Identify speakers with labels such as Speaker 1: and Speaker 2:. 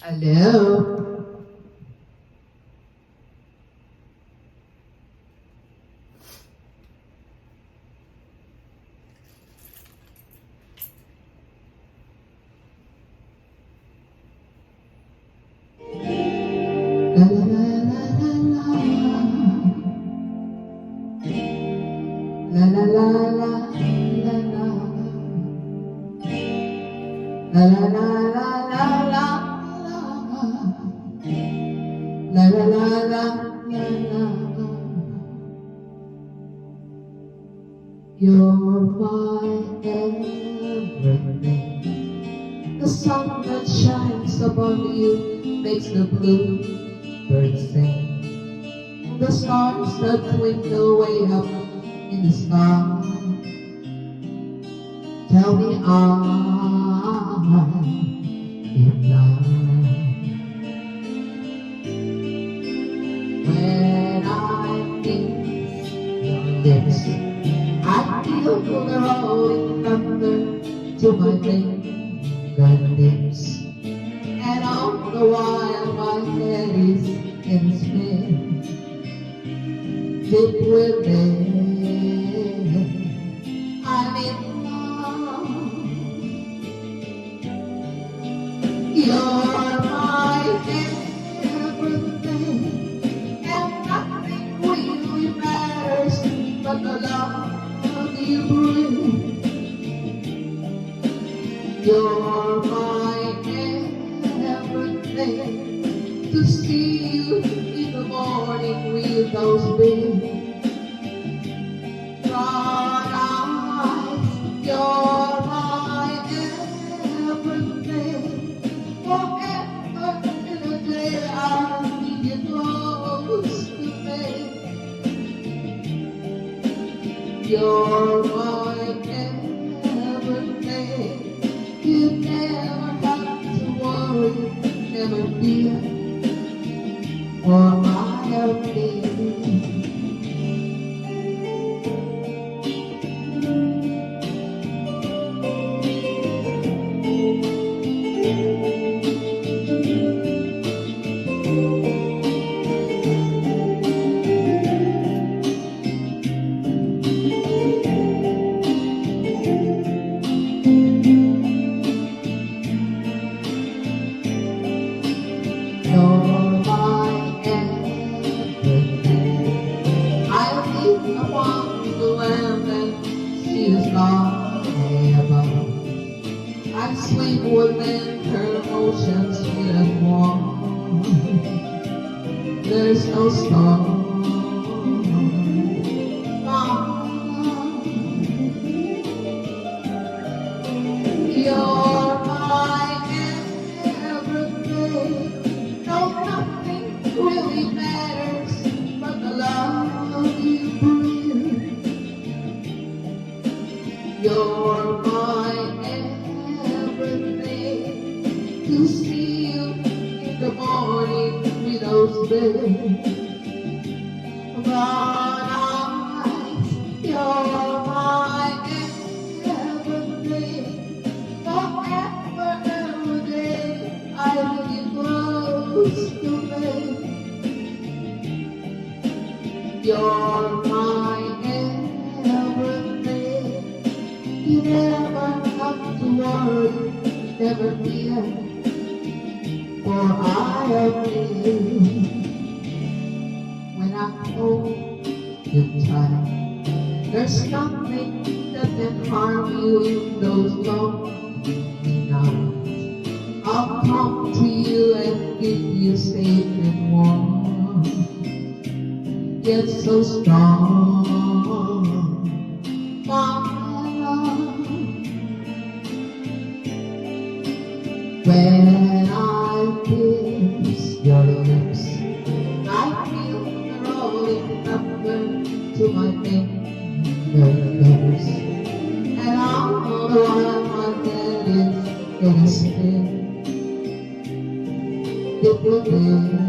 Speaker 1: Hello? La la la la la la la la la la la la la la la la la. You're my everything. The sun that shines above you makes the bluebirds sing. The stars that twinkle way up in the sky tell me I'm in love. When I kiss your lips, I feel the rolling thunder to my fingertips, and all the while my head is in a spin, deep within. I'm in love. You're my everything, and nothing really matters but the love you bring. You're my everything. To see you in the morning with those big brown eyes. You're my everything. Forever in a day I'll need you close to me. You're my everything. You never have to worry, never fear for my opinion. You're my everything. I'll live upon the land and see the sky above. I swim within her oceans sweet and warm. There's no storm. You're my everything. No, nothing really matters but the love you bring. You're my everything. To see you in the morning with those big brown eyes. You're my everything. Forever and a day I need you close to me. You're my everything. You never have to worry, never fear, for I am you. When I hold you tight, there's nothing that can harm you in those lonely nights. I'll come to you and keep you safe and warm, yet so strong. My love. When I kiss your lips, I feel the rolling thunder to my fingers, and all the while my head is in a spin. It will be